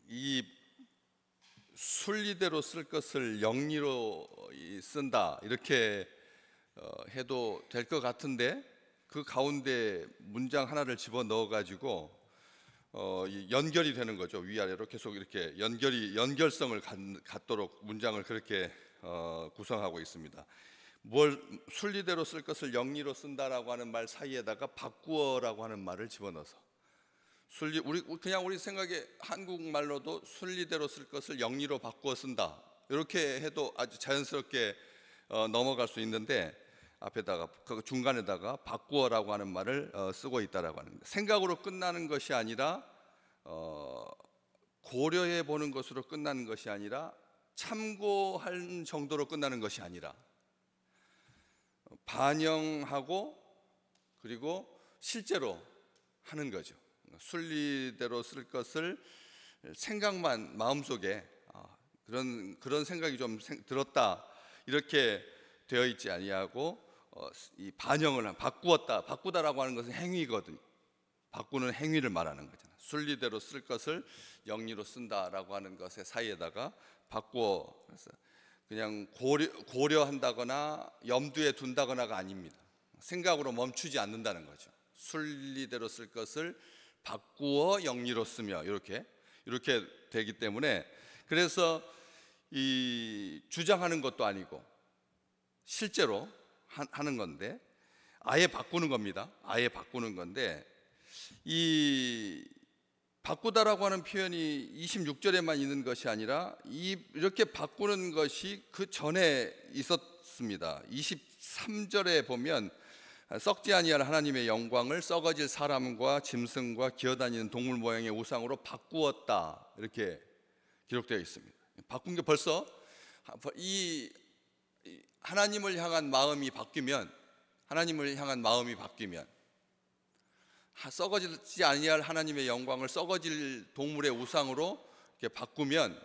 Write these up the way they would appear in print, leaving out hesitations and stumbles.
이 순리대로 쓸 것을 영리로 쓴다 이렇게 해도 될 것 같은데, 그 가운데 문장 하나를 집어넣어 가지고 연결이 되는 거죠. 위아래로 계속 이렇게 연결성을 갖도록 문장을 그렇게 구성하고 있습니다. 뭘 순리대로 쓸 것을 영리로 쓴다라고 하는 말 사이에다가 바꾸어라고 하는 말을 집어넣어서 우리 생각에 한국말로도 순리대로 쓸 것을 영리로 바꾸어 쓴다 이렇게 해도 아주 자연스럽게 넘어갈 수 있는데, 앞에다가 그 중간에다가 바꾸어라고 하는 말을 쓰고 있다라고 하는 거예요. 생각으로 끝나는 것이 아니라 고려해 보는 것으로 끝나는 것이 아니라 참고할 정도로 끝나는 것이 아니라 반영하고 그리고 실제로 하는 거죠. 순리대로 쓸 것을 생각만 마음속에 그런 생각이 좀 들었다 이렇게 되어 있지 아니하고 이 반영을 바꾸다라고 하는 것은 행위거든요. 바꾸는 행위를 말하는 거잖아요. 순리대로 쓸 것을 영리로 쓴다라고 하는 것의 사이에다가 바꾸어, 그래서 그냥 고려한다거나 염두에 둔다거나가 아닙니다. 생각으로 멈추지 않는다는 거죠. 순리대로 쓸 것을 바꾸어 영리로 쓰며 이렇게 되기 때문에, 그래서 이 주장하는 것도 아니고 실제로 하는 건데 아예 바꾸는 겁니다. 아예 바꾸는 건데, 이 바꾸다라고 하는 표현이 26절에만 있는 것이 아니라 이렇게 바꾸는 것이 그 전에 있었습니다. 23절에 보면 썩지 아니할 하나님의 영광을 썩어질 사람과 짐승과 기어다니는 동물 모양의 우상으로 바꾸었다 이렇게 기록되어 있습니다. 바꾼 게 벌써 이 하나님을 향한 마음이 바뀌면 썩어지지 아니할 하나님의 영광을 썩어질 동물의 우상으로 이렇게 바꾸면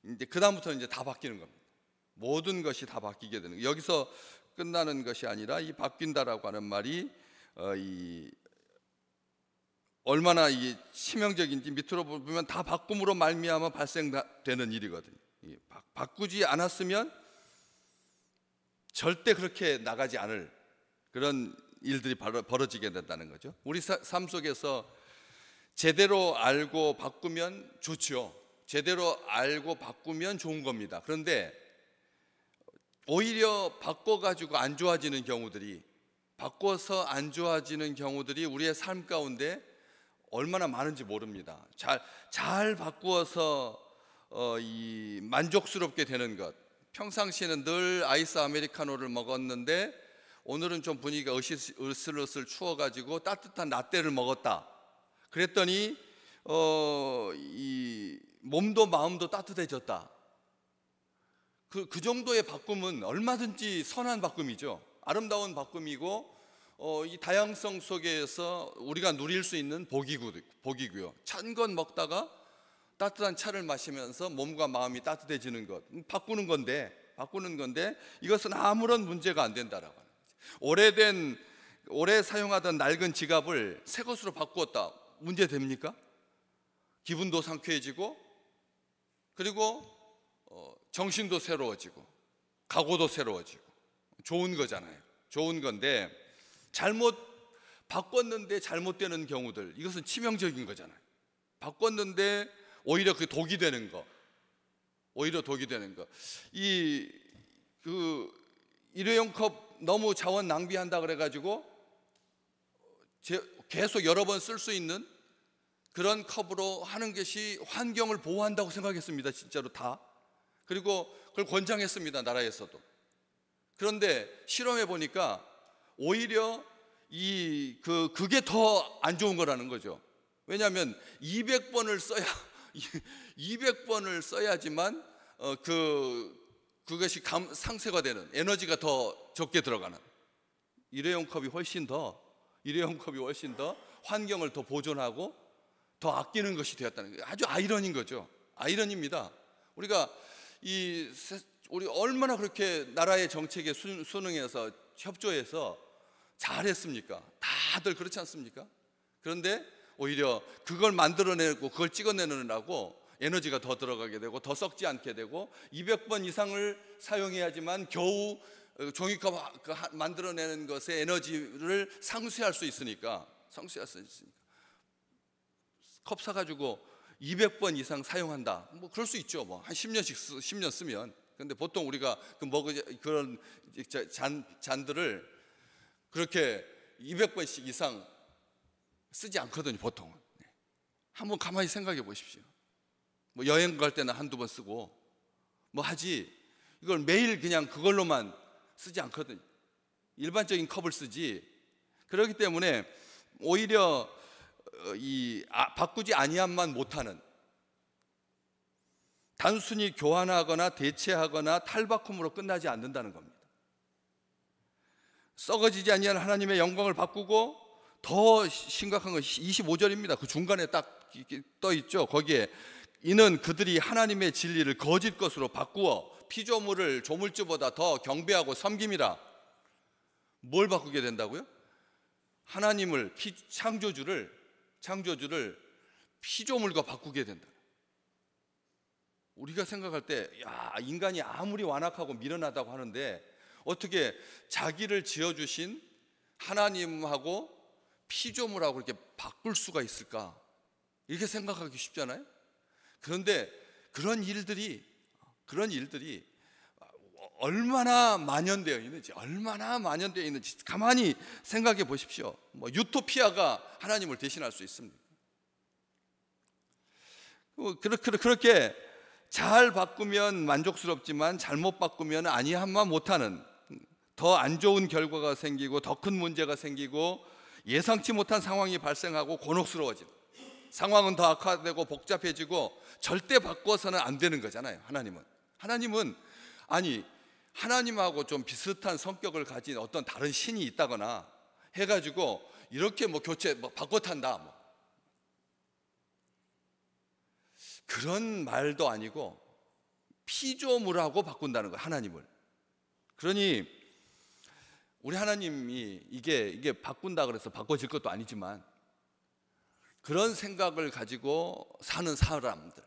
이제 그 다음부터는 이제 다 바뀌는 겁니다. 모든 것이 다 바뀌게 되는 거예요. 여기서 끝나는 것이 아니라 이 바뀐다라고 하는 말이 얼마나 이 치명적인지 밑으로 보면 다 바꿈으로 말미암아 발생되는 일이거든요. 바꾸지 않았으면 절대 그렇게 나가지 않을 그런 일들이 벌어지게 된다는 거죠. 우리 삶 속에서 제대로 알고 바꾸면 좋죠. 제대로 알고 바꾸면 좋은 겁니다. 그런데 오히려 바꿔서 안 좋아지는 경우들이 우리의 삶 가운데 얼마나 많은지 모릅니다. 잘 바꾸어서 만족스럽게 되는 것. 평상시에는 늘 아이스 아메리카노를 먹었는데 오늘은 좀 분위기가 으슬으슬 추워가지고 따뜻한 라떼를 먹었다. 그랬더니 이 몸도 마음도 따뜻해졌다. 그 정도의 바꿈은 얼마든지 선한 바꿈이죠. 아름다운 바꿈이고 이 다양성 속에서 우리가 누릴 수 있는 복이고요. 찬 건 먹다가 따뜻한 차를 마시면서 몸과 마음이 따뜻해지는 것, 바꾸는 건데 이것은 아무런 문제가 안 된다라고 하는 거죠. 오래 사용하던 낡은 지갑을 새 것으로 바꾸었다. 문제 됩니까? 기분도 상쾌해지고 그리고 정신도 새로워지고 각오도 새로워지고 좋은 거잖아요. 좋은 건데 잘못 바꿨는데 잘못되는 경우들, 이것은 치명적인 거잖아요. 바꿨는데 오히려 그 독이 되는 거. 일회용 컵 너무 자원 낭비한다 그래가지고 계속 여러 번 쓸 수 있는 그런 컵으로 하는 것이 환경을 보호한다고 생각했습니다. 진짜로 다. 그리고 그걸 권장했습니다. 나라에서도. 그런데 실험해 보니까 오히려 그게 더 안 좋은 거라는 거죠. 왜냐하면 200번을 써야지만 그것이 상쇄가 되는, 에너지가 더 적게 들어가는 일회용 컵이 훨씬 더 환경을 더 보존하고 더 아끼는 것이 되었다는 거예요. 아주 아이러니인 거죠. 아이러니입니다. 우리 얼마나 그렇게 나라의 정책에 순응해서 협조해서 잘했습니까? 다들 그렇지 않습니까? 그런데 오히려 그걸 만들어내고 그걸 찍어내느라고 에너지가 더 들어가게 되고 더 썩지 않게 되고 200번 이상을 사용해야지만 겨우 종이컵 만들어내는 것의 에너지를 상쇄할 수 있으니까 컵 사가지고 200번 이상 사용한다. 뭐 그럴 수 있죠. 뭐 한 10년 쓰면. 근데 보통 우리가 그런 잔들을 그렇게 200번씩 이상 쓰지 않거든요, 보통은. 한번 가만히 생각해 보십시오. 뭐 여행 갈 때는 한두 번 쓰고 뭐 하지, 이걸 매일 그냥 그걸로만 쓰지 않거든요. 일반적인 컵을 쓰지. 그렇기 때문에 오히려 바꾸지 아니함만 못하는, 단순히 교환하거나 대체하거나 탈바꿈으로 끝나지 않는다는 겁니다. 썩어지지 아니한 하나님의 영광을 바꾸고, 더 심각한 건 25절입니다. 그 중간에 딱 떠 있죠. 거기에 이는 그들이 하나님의 진리를 거짓 것으로 바꾸어 피조물을 조물주보다 더 경배하고 섬김이라. 뭘 바꾸게 된다고요? 하나님을, 창조주를 피조물과 바꾸게 된다. 우리가 생각할 때 인간이 아무리 완악하고 미련하다고 하는데 어떻게 자기를 지어주신 하나님하고 피조물하고 이렇게 바꿀 수가 있을까? 이렇게 생각하기 쉽잖아요. 그런데 그런 일들이 얼마나 만연되어 있는지 가만히 생각해 보십시오. 뭐 유토피아가 하나님을 대신할 수 있습니다. 그렇게 잘 바꾸면 만족스럽지만 잘못 바꾸면 아니함만 못하는, 더 안 좋은 결과가 생기고 더 큰 문제가 생기고 예상치 못한 상황이 발생하고 곤혹스러워지는, 상황은 더 악화되고 복잡해지고 절대 바꿔서는 안 되는 거잖아요. 하나님은 하나님하고 좀 비슷한 성격을 가진 어떤 다른 신이 있다거나 해가지고 이렇게 바꿔 탄다, 그런 말도 아니고 피조물하고 바꾼다는 거예요, 하나님을. 그러니 우리 하나님이 이게 바꾼다 그래서 바꿔질 것도 아니지만 그런 생각을 가지고 사는 사람들,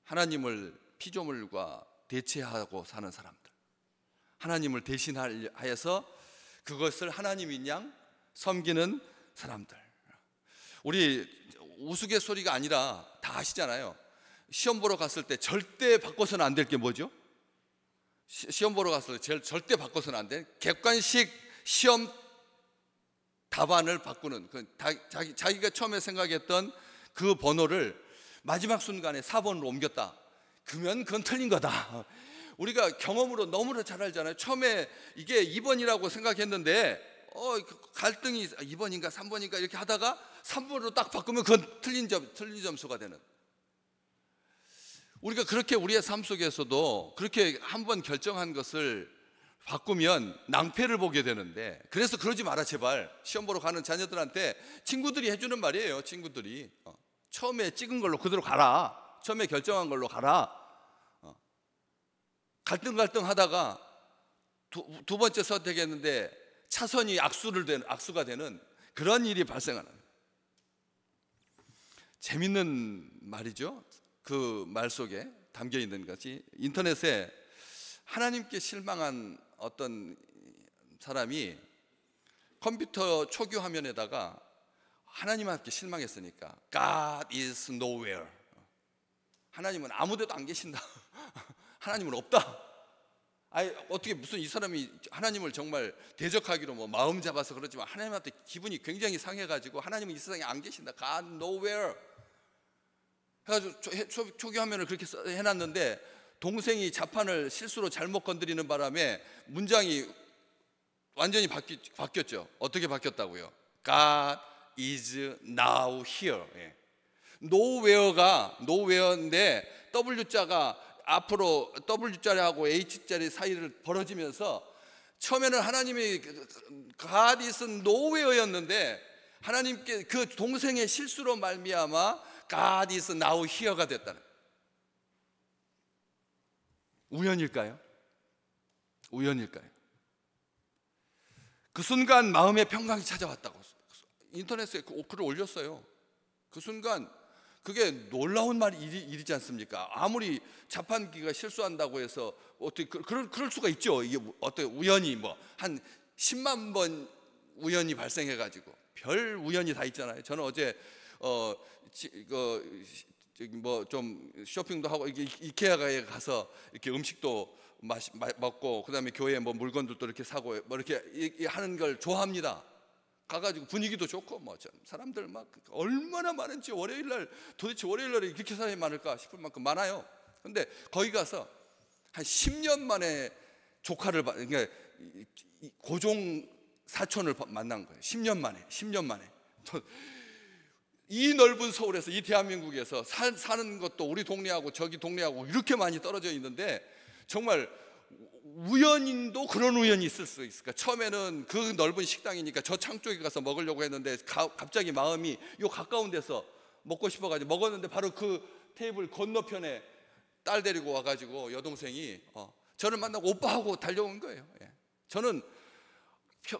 하나님을 피조물과 대체하고 사는 사람들, 하나님을 대신하여서 그것을 하나님인 양 섬기는 사람들. 우리 우스갯소리가 아니라 다 아시잖아요. 시험 보러 갔을 때 절대 바꿔서는 안 될 게 뭐죠? 시험 보러 갔을 때 절대 바꿔서는 안 돼. 객관식 시험 답안을 바꾸는, 자기가 처음에 생각했던 그 번호를 마지막 순간에 4번으로 옮겼다. 그러면 그건 틀린 거다. 우리가 경험으로 너무나 잘 알잖아요. 처음에 이게 2번이라고 생각했는데 갈등이 2번인가 3번인가 이렇게 하다가 3번으로 딱 바꾸면 그건 틀린 점수가 되는. 우리가 그렇게 우리의 삶 속에서도 그렇게 한번 결정한 것을 바꾸면 낭패를 보게 되는데, 그래서 그러지 마라 제발. 시험 보러 가는 자녀들한테 친구들이 해주는 말이에요. 친구들이 처음에 찍은 걸로 그대로 가라. 처음에 결정한 걸로 가라. 갈등 하다가 두 번째 선택했는데 차선이 악수가 되는 그런 일이 발생하는, 재밌는 말이죠. 그 말 속에 담겨 있는 것이, 인터넷에 하나님께 실망한 어떤 사람이 컴퓨터 초기 화면에다가 하나님한테 실망했으니까 God is nowhere, 하나님은 아무데도 안 계신다. 하나님은 없다. 어떻게 무슨 이 사람이 하나님을 정말 대적하기로 마음 잡아서 그러지만 하나님한테 기분이 굉장히 상해가지고 하나님은 이 세상에 안 계신다, God nowhere 해가지고 초기 화면을 그렇게 해놨는데, 동생이 자판을 실수로 잘못 건드리는 바람에 문장이 완전히 바뀌었죠. 어떻게 바뀌었다고요? God is now here. nowhere인데 W자가 앞으로 W자리하고 H자리 사이를 벌어지면서, 처음에는 하나님이 God is nowhere였는데 하나님께 그 동생의 실수로 말미암아 God is now here가 됐다는. 우연일까요? 그 순간 마음의 평강이 찾아왔다고 인터넷에 그 글을 올렸어요. 그 순간 그게 놀라운 일이지 않습니까? 아무리 자판기가 실수한다고 해서 어떻게 그럴 수가 있죠. 이게 어떻게 우연히 뭐 한 10만 번 우연히 발생해가지고 별 우연이 다 있잖아요. 저는 어제 뭐 좀 쇼핑도 하고 이케아에 가서 이렇게 음식도 먹고 그다음에 교회 뭐 물건들도 이렇게 사고 뭐 이렇게 하는 걸 좋아합니다. 가가지고 분위기도 좋고 뭐 사람들 막 얼마나 많은지 도대체 월요일 날에 이렇게 사람이 많을까 싶을 만큼 많아요. 근데 거기 가서 한 10년 만에 조카를 그러니까 고종 사촌을 만난 거예요. 10년 만에 이 넓은 서울에서 이 대한민국에서 사는 것도 우리 동네하고 저기 동네하고 이렇게 많이 떨어져 있는데 정말 우연인도 그런 우연이 있을 수 있을까? 처음에는 그 넓은 식당이니까 저 창 쪽에 가서 먹으려고 했는데 갑자기 마음이 요 가까운 데서 먹고 싶어가지고 먹었는데 바로 그 테이블 건너편에 딸 데리고 와가지고 여동생이 저를 만나고 오빠하고 달려온 거예요. 저는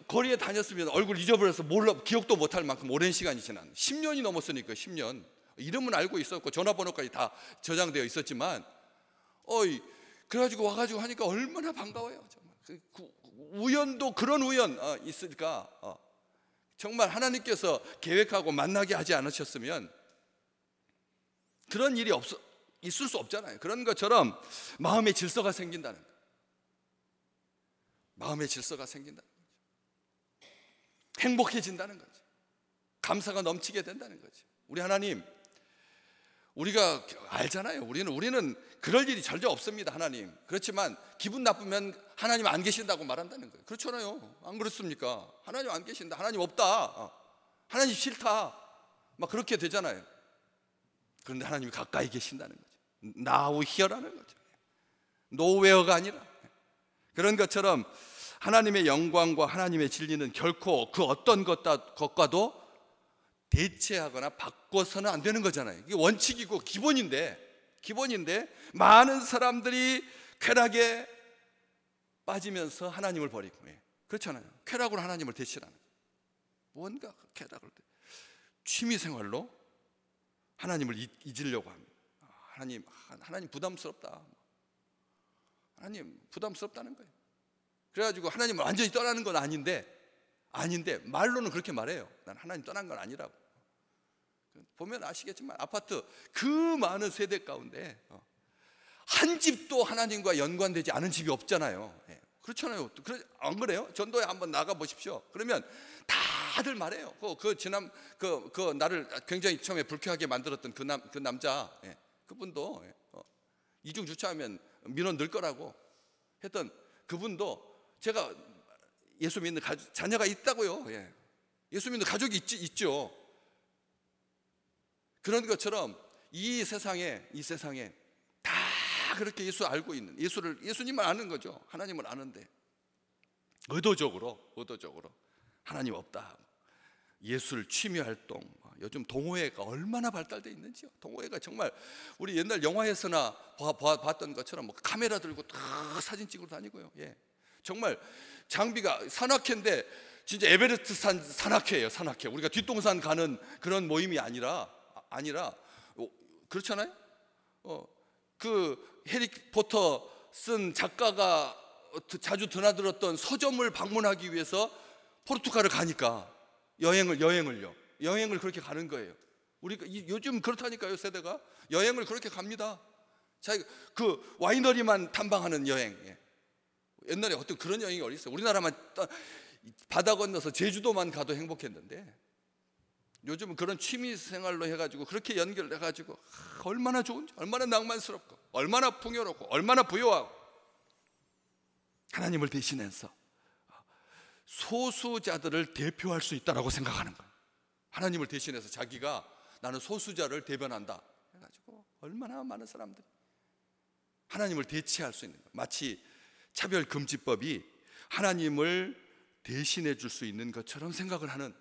거리에 다녔으면 얼굴 잊어버려서 기억도 못할 만큼 오랜 시간이 지난 10년이 넘었으니까 10년 이름은 알고 있었고 전화번호까지 다 저장되어 있었지만 그래가지고 와가지고 하니까 얼마나 반가워요. 정말 우연도 그런 우연 있으니까 정말 하나님께서 계획하고 만나게 하지 않으셨으면 그런 일이 있을 수 없잖아요. 그런 것처럼 마음의 질서가 생긴다는 거예요. 마음의 질서가 생긴다는 거죠. 행복해진다는 거죠. 감사가 넘치게 된다는 거죠. 우리 하나님, 우리가 알잖아요. 우리는 그럴 일이 절대 없습니다. 하나님. 그렇지만 기분 나쁘면 하나님 안 계신다고 말한다는 거예요. 그렇잖아요. 안 그렇습니까? 하나님 안 계신다. 하나님 없다. 하나님 싫다. 막 그렇게 되잖아요. 그런데 하나님이 가까이 계신다는 거죠. Now here라는 거죠. Nowhere가 아니라. 그런 것처럼 하나님의 영광과 하나님의 진리는 결코 그 어떤 것과도 대체하거나 바꿔서는 안 되는 거잖아요. 이게 원칙이고 기본인데 많은 사람들이 쾌락에 빠지면서 하나님을 버리고 그렇잖아요. 쾌락으로 하나님을 대신하는 뭔가 쾌락을 취미생활로 하나님을 잊으려고 합니다. 하나님 부담스럽다. 하나님 부담스럽다는 거예요. 그래가지고 하나님을 완전히 떠나는 건 아닌데 말로는 그렇게 말해요. 난 하나님 떠난 건 아니라고. 보면 아시겠지만 아파트 그 많은 세대 가운데 한 집도 하나님과 연관되지 않은 집이 없잖아요. 그렇잖아요. 안 그래요? 전도에 한번 나가 보십시오. 그러면 다들 말해요. 그 나를 굉장히 처음에 불쾌하게 만들었던 그 남자, 그분도 이중 주차하면 민원 늘 거라고 했던 그분도 제가 예수 믿는 자녀가 있다고요. 예수 믿는 가족이 있죠. 그런 것처럼 이 세상에 다 그렇게 예수 알고 있는 예수님을 아는 거죠. 하나님을 아는데 의도적으로 하나님 없다. 예술 취미 활동, 요즘 동호회가 얼마나 발달되어 있는지요. 동호회가 정말 우리 옛날 영화에서나 봤던 것처럼 카메라 들고 다 사진 찍으러 다니고요. 정말 장비가 산악회인데 진짜 에베레스트 산악회예요. 산악회. 우리가 뒷동산 가는 그런 모임이 아니라 그렇잖아요. 그 해리포터 쓴 작가가 자주 드나들었던 서점을 방문하기 위해서 포르투갈을 가니까 여행을 그렇게 가는 거예요. 우리가 요즘 그렇다니까요. 세대가 여행을 그렇게 갑니다. 그 와이너리만 탐방하는 여행. 옛날에 어떤 그런 여행이 어디 있어요? 우리나라만 바다 건너서 제주도만 가도 행복했는데 요즘은 그런 취미 생활로 해가지고 그렇게 연결해가지고 얼마나 좋은지, 얼마나 낭만스럽고, 얼마나 풍요롭고, 얼마나 부요하고 하나님을 대신해서 소수자들을 대표할 수 있다라고 생각하는 거예요. 하나님을 대신해서 자기가 나는 소수자를 대변한다 해가지고 얼마나 많은 사람들이 하나님을 대체할 수 있는 거예요. 마치 차별금지법이 하나님을 대신해 줄 수 있는 것처럼 생각을 하는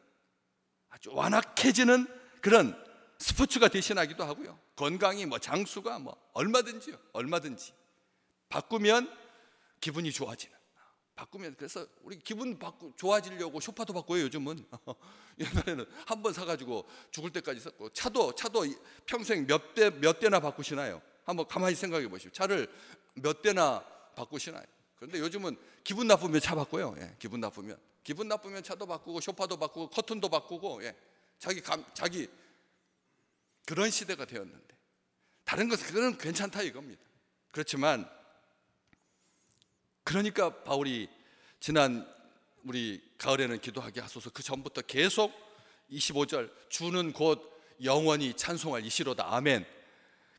아주 완악해지는 그런 스포츠가 대신하기도 하고요. 건강이 장수가 얼마든지 바꾸면 기분이 좋아지는 바꾸면, 그래서 우리 기분 좋아지려고 쇼파도 바꿔요 요즘은. 옛날에는 한 번 사가지고 죽을 때까지 썼고, 차도 평생 몇 대나 바꾸시나요? 한번 가만히 생각해 보시오. 차를 몇 대나 바꾸시나요? 그런데 요즘은 기분 나쁘면 차 바꿔요. 예, 기분 나쁘면 차도 바꾸고 쇼파도 바꾸고 커튼도 바꾸고, 예, 자기 그런 시대가 되었는데, 다른 것은 그건 괜찮다 이겁니다. 그렇지만 그러니까 바울이 지난 우리 가을에는 기도하게 하소서, 그 전부터 계속 25절 주는 곧 영원히 찬송할 이시로다 아멘,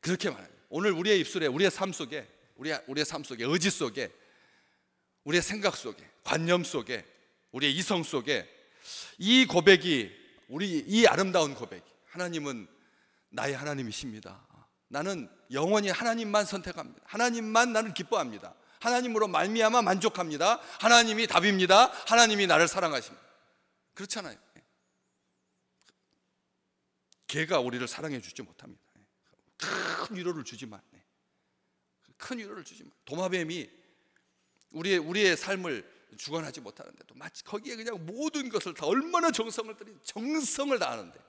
그렇게 말해요. 오늘 우리의 입술에, 우리의 삶 속에, 우리의 삶 속에, 의지 속에, 우리의 생각 속에, 관념 속에, 우리의 이성 속에 이 고백이, 이 아름다운 고백이, 하나님은 나의 하나님이십니다. 나는 영원히 하나님만 선택합니다. 하나님만 나는 기뻐합니다. 하나님으로 말미암아 만족합니다. 하나님이 답입니다. 하나님이 나를 사랑하십니다. 그렇잖아요. 개가 우리를 사랑해 주지 못합니다. 큰 위로를 주지만, 큰 위로를 주지만, 도마뱀이 우리의 삶을 주관하지 못하는데도 마치 거기에 그냥 모든 것을 다, 얼마나 정성을 다하는데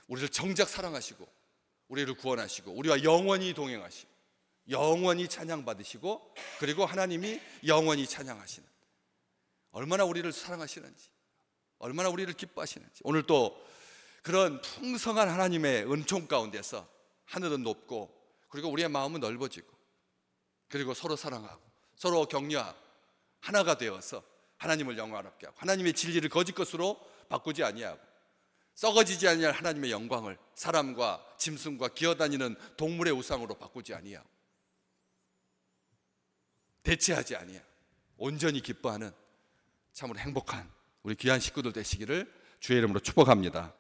우리를 정작 사랑하시고 우리를 구원하시고 우리와 영원히 동행하시고 영원히 찬양받으시고, 그리고 하나님이 영원히 찬양하시는, 얼마나 우리를 사랑하시는지, 얼마나 우리를 기뻐하시는지. 오늘 또 그런 풍성한 하나님의 은총 가운데서 하늘은 높고, 그리고 우리의 마음은 넓어지고, 그리고 서로 사랑하고 서로 격려하고 하나가 되어서 하나님을 영화롭게 하고, 하나님의 진리를 거짓 것으로 바꾸지 아니하고, 썩어지지 아니할 하나님의 영광을 사람과 짐승과 기어다니는 동물의 우상으로 바꾸지 아니하고, 대체하지 아니하고 온전히 기뻐하는 참으로 행복한 우리 귀한 식구들 되시기를 주의 이름으로 축복합니다.